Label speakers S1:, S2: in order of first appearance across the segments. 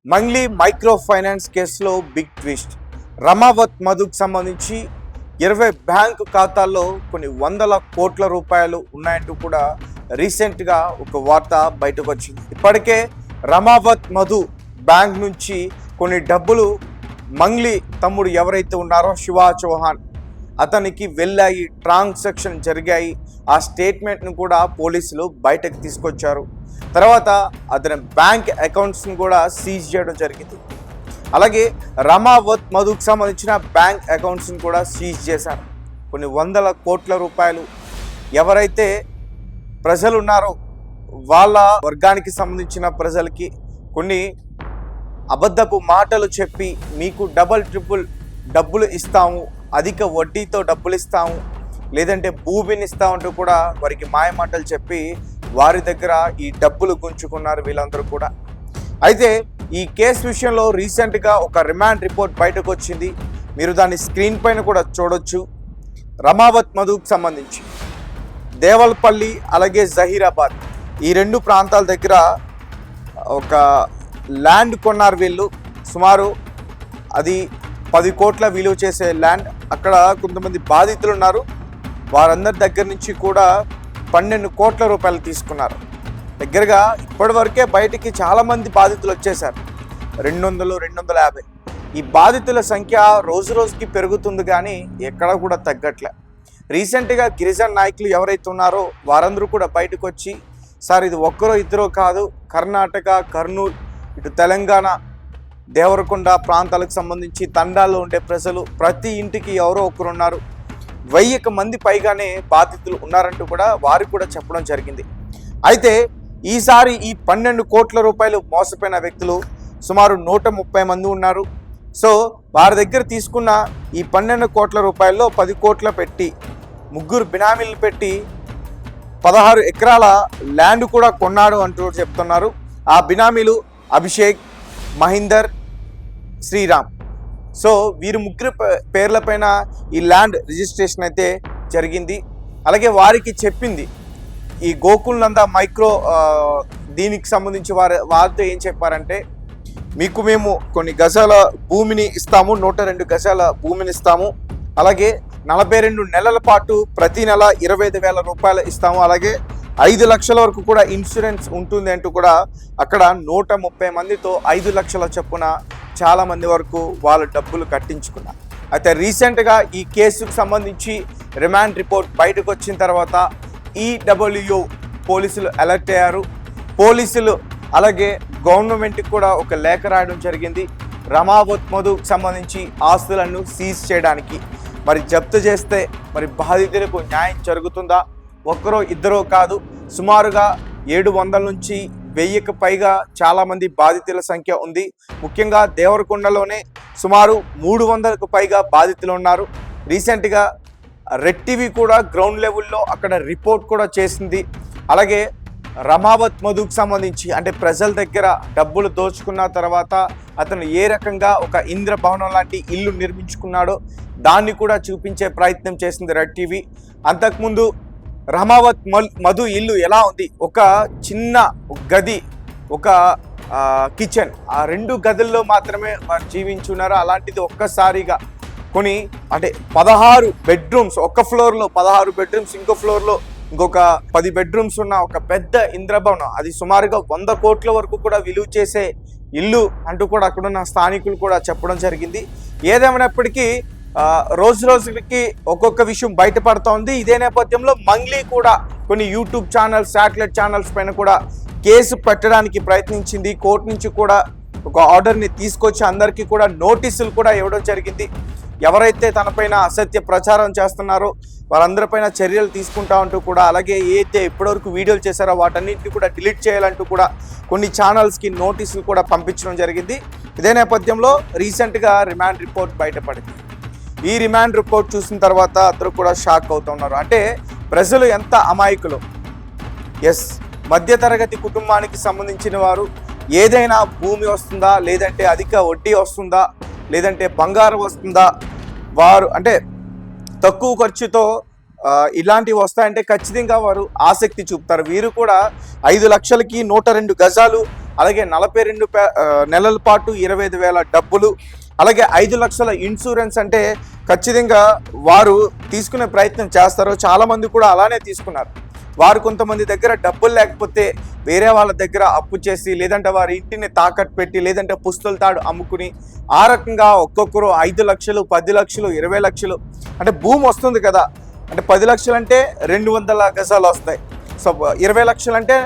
S1: Mangli micro finance కేసులో big twist. Ramavath మధుకు సంబంధించి 20 bank ఖాతాల్లో కొన్ని వందల కోట్ల రూపాయలు ఉన్నాయంటూ కూడా రీసెంట్గా ఒక వార్త బయటకు వచ్చింది. ఇప్పటికే రమావత్ మధు బ్యాంక్ నుంచి కొన్ని డబ్బులు మంగ్లీ తమ్ముడు ఎవరైతే ఉన్నారో శివ చౌహాన్ అతనికి వెళ్ళాయి, ట్రాన్సాక్షన్ జరిగాయి. ఆ స్టేట్మెంట్ను కూడా పోలీసులు బయటకు తీసుకొచ్చారు. తర్వాత అతని బ్యాంక్ అకౌంట్స్ని కూడా సీజ్ చేయడం జరిగింది. అలాగే రమావత్ మధుకు సంబంధించిన బ్యాంక్ అకౌంట్స్ని కూడా సీజ్ చేశారు. కొన్ని వందల కోట్ల రూపాయలు ఎవరైతే ప్రజలు ఉన్నారో వాళ్ళ వర్గానికి సంబంధించిన ప్రజలకి కొన్ని అబద్ధపు మాటలు చెప్పి మీకు డబల్ ట్రిపుల్ డబ్బులు ఇస్తాము, అధిక వడ్డీతో డబ్బులు ఇస్తాము, లేదంటే భూమిని ఇస్తామంటూ కూడా వారికి మాయ మాటలు చెప్పి వారి దగ్గర ఈ డబ్బులు గుంజుకున్నారు వీళ్ళందరూ కూడా. అయితే ఈ కేసు విషయంలో రీసెంట్గా ఒక రిమాండ్ రిపోర్ట్ బయటకు వచ్చింది. మీరు దాన్ని స్క్రీన్ పైన కూడా చూడొచ్చు. రమావత్ మధుకు సంబంధించి దేవల్పల్లి అలాగే జహీరాబాద్ ఈ రెండు ప్రాంతాల దగ్గర ఒక ల్యాండ్ కొన్నారు వీళ్ళు. సుమారు అది 10 కోట్ల విలువ చేసే ల్యాండ్. అక్కడ కొంతమంది బాధితులు ఉన్నారు. వారందరి దగ్గర నుంచి కూడా 12 కోట్ల రూపాయలు తీసుకున్నారు. దగ్గరగా ఇప్పటివరకే బయటికి చాలామంది బాధితులు వచ్చేసారు. 200, 250. ఈ బాధితుల సంఖ్య రోజు రోజుకి పెరుగుతుంది కానీ ఎక్కడ కూడా తగ్గట్లే. రీసెంట్గా గిరిజన నాయకులు ఎవరైతే ఉన్నారో వారందరూ కూడా బయటకు వచ్చి, సార్ ఇది ఒక్కరో ఇద్దరో కాదు, కర్ణాటక, కర్నూలు, ఇటు తెలంగాణ, దేవరకొండ ప్రాంతాలకు సంబంధించి తండాల్లో ఉండే ప్రజలు ప్రతి ఇంటికి ఎవరో ఒకరు ఉన్నారు, 1000 మంది పైగానే బాధితులు ఉన్నారంటూ కూడా వారు కూడా చెప్పడం జరిగింది. అయితే ఈసారి ఈ 12 కోట్ల రూపాయలు మోసపోయిన వ్యక్తులు సుమారు 130 మంది ఉన్నారు. సో వారి దగ్గర తీసుకున్న ఈ 12 కోట్ల రూపాయల్లో 10 కోట్ల పెట్టి 3 బినామీలు పెట్టి 16 ఎకరాల ల్యాండ్ కూడా కొన్నాడు అంటూ చెప్తున్నారు. ఆ బినామీలు అభిషేక్, మహీందర్, శ్రీరామ్. సో వీరు 3 పేర్లపైన ఈ ల్యాండ్ రిజిస్ట్రేషన్ అయితే జరిగింది. అలాగే వారికి చెప్పింది ఈ గోకుల్ నంద మైక్రో దీనికి సంబంధించి వారితో ఏం చెప్పారంటే, మీకు మేము కొన్ని గజాల భూమిని ఇస్తాము, 102 గజాల భూమిని ఇస్తాము, అలాగే 42 నెలల పాటు ప్రతి నెల 25,000 రూపాయలు ఇస్తాము, అలాగే 5 లక్షల వరకు కూడా ఇన్సూరెన్స్ ఉంటుంది అంటూ కూడా అక్కడ 130 మందితో 5 లక్షల చొప్పున చాలా మంది వరకు వాళ్ళ డబ్బులు కట్టించుకున్నారు. అయితే రీసెంట్గా ఈ కేసుకు సంబంధించి రిమాండ్ రిపోర్ట్ బయటకు వచ్చిన తర్వాత ఈడబ్ల్యూయూ పోలీసులు అలర్ట్ అయ్యారు. పోలీసులు అలాగే గవర్నమెంట్కి కూడా ఒక లేఖ రాయడం జరిగింది. రమావత్ మధుకు సంబంధించి ఆస్తులను సీజ్ చేయడానికి. మరి జప్తు చేస్తే మరి బాధితులకు న్యాయం జరుగుతుందా? ఒక్కరో ఇద్దరో కాదు, సుమారుగా 700 నుంచి 1000కి పైగా చాలామంది బాధితుల సంఖ్య ఉంది. ముఖ్యంగా దేవరకొండలోనే సుమారు 300కు పైగా బాధితులు ఉన్నారు. రీసెంట్గా రెడ్ టీవీ కూడా గ్రౌండ్ లెవెల్లో అక్కడ రిపోర్ట్ కూడా చేసింది. అలాగే రమావత్ మధుకు సంబంధించి అంటే ప్రజల దగ్గర డబ్బులు దోచుకున్న తర్వాత అతను ఏ రకంగా ఒక ఇంద్ర భవనం లాంటి ఇల్లు నిర్మించుకున్నాడో దాన్ని కూడా చూపించే ప్రయత్నం చేసింది రెడ్ టీవీ. అంతకుముందు రమావత్ మధు ఇల్లు ఎలా ఉంది, ఒక చిన్న గది, ఒక కిచెన్, ఆ 2 గదుల్లో మాత్రమే వారు జీవించున్నారు. అలాంటిది ఒక్కసారిగా కొన్ని అంటే 16 బెడ్రూమ్స్, ఒక ఫ్లోర్లో 16 బెడ్రూమ్స్, ఇంకో ఫ్లోర్లో ఇంకొక 10 బెడ్రూమ్స్ ఉన్న ఒక పెద్ద ఇంద్రభవనం, అది సుమారుగా 100 కోట్ల వరకు కూడా విలువ చేసే ఇల్లు అంటూ కూడా అక్కడున్న స్థానికులు కూడా చెప్పడం జరిగింది. ఏదేమైనప్పటికీ రోజు రోజుకి ఒక్కొక్క విషయం బయటపడుతూ ఉంది. ఇదే నేపథ్యంలో మంగ్లీ కూడా కొన్ని యూట్యూబ్ ఛానల్స్, శాటిలైట్ ఛానల్స్ పైన కూడా కేసు పెట్టడానికి ప్రయత్నించింది. కోర్టు నుంచి కూడా ఒక ఆర్డర్ని తీసుకొచ్చి అందరికీ కూడా నోటీసులు కూడా ఇవ్వడం జరిగింది. ఎవరైతే తనపైన అసత్య ప్రచారం చేస్తున్నారో వారందరిపైన చర్యలు తీసుకుంటా అంటూ కూడా, అలాగే ఏదైతే ఇప్పటివరకు వీడియోలు చేశారో వాటన్నింటినీ కూడా డిలీట్ చేయాలంటూ కూడా కొన్ని ఛానల్స్కి నోటీసులు కూడా పంపించడం జరిగింది. ఇదే నేపథ్యంలో రీసెంట్గా రిమాండ్ రిపోర్ట్ బయటపడింది. ఈ రిమాండ్ రిపోర్ట్ చూసిన తర్వాత అందరూ కూడా షాక్ అవుతున్నారు. అంటే ప్రజలు ఎంత అమాయకులు. ఎస్, మధ్యతరగతి కుటుంబానికి సంబంధించిన వారు ఏదైనా భూమి వస్తుందా, లేదంటే అధిక వడ్డీ వస్తుందా, లేదంటే బంగారం వస్తుందా, వారు అంటే తక్కువ ఖర్చుతో ఇలాంటివి వస్తాయంటే ఖచ్చితంగా వారు ఆసక్తి చూపుతారు. వీరు కూడా 5 లక్షలకి 102 గజాలు అలాగే 42 నెలల పాటు 25,000 డబ్బులు, అలాగే 5 లక్షల ఇన్సూరెన్స్. అంటే ఖచ్చితంగా వారు తీసుకునే ప్రయత్నం చేస్తారు. చాలామంది కూడా అలానే తీసుకున్నారు. వారు కొంతమంది దగ్గర డబ్బులు లేకపోతే వేరే వాళ్ళ దగ్గర అప్పు చేసి, లేదంటే వారి ఇంటిని తాకట్టు పెట్టి, లేదంటే పుస్తల తాడు అమ్ముకుని, ఆ రకంగా ఒక్కొక్కరు 5 లక్షలు, 10 లక్షలు, 20 లక్షలు, అంటే భూమి వస్తుంది కదా, అంటే 10 లక్షలు అంటే 200 గజాలు వస్తాయి. సో 20 లక్షలు అంటే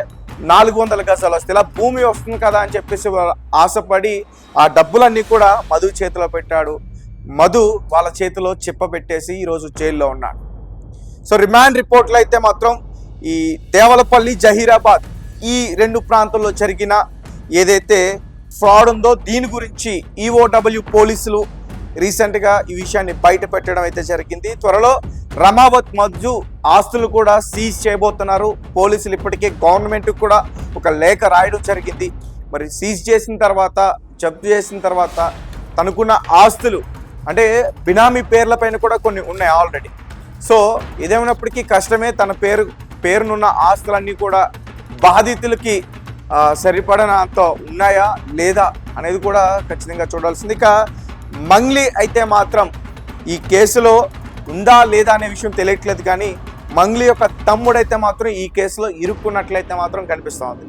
S1: 400 గజాలు వస్తాయి. ఇలా భూమి వస్తుంది కదా అని చెప్పేసి ఆశపడి ఆ డబ్బులన్నీ కూడా మధు చేతిలో పెట్టాడు. మధు వాళ్ళ చేతిలో చిప్పబెట్టేసి ఈరోజు జైల్లో ఉన్నాడు. సో రిమాండ్ రిపోర్ట్లో అయితే మాత్రం ఈ దేవలపల్లి, జహీరాబాద్ ఈ 2 ప్రాంతాల్లో జరిగిన ఏదైతే ఫ్రాడ్ ఉందో దీని గురించి ఈఓడబ్ల్యూ పోలీసులు రీసెంట్గా ఈ విషయాన్ని బయట పెట్టడం అయితే జరిగింది. త్వరలో రమావత్ మధు ఆస్తులు కూడా సీజ్ చేయబోతున్నారు పోలీసులు. ఇప్పటికే గవర్నమెంట్కి కూడా ఒక లేఖ రాయడం జరిగింది. మరి సీజ్ చేసిన తర్వాత, జప్తు చేసిన తర్వాత తనకున్న ఆస్తులు అంటే బినామీ పేర్లపైన కూడా కొన్ని ఉన్నాయి ఆల్రెడీ. సో ఇదేమైనప్పటికీ కష్టమే. తన పేరునున్న ఆస్తులన్నీ కూడా బాధితులకి సరిపడనంత ఉన్నాయా లేదా అనేది కూడా ఖచ్చితంగా చూడాల్సింది. ఇక మంగ్లీ అయితే మాత్రం ఈ కేసులో ఉందా లేదా అనే విషయం తెలియట్లేదు, కానీ మంగ్లీ యొక్క తమ్ముడైతే మాత్రం ఈ కేసులో ఇరుక్కున్నట్లయితే మాత్రం కనిపిస్తోంది.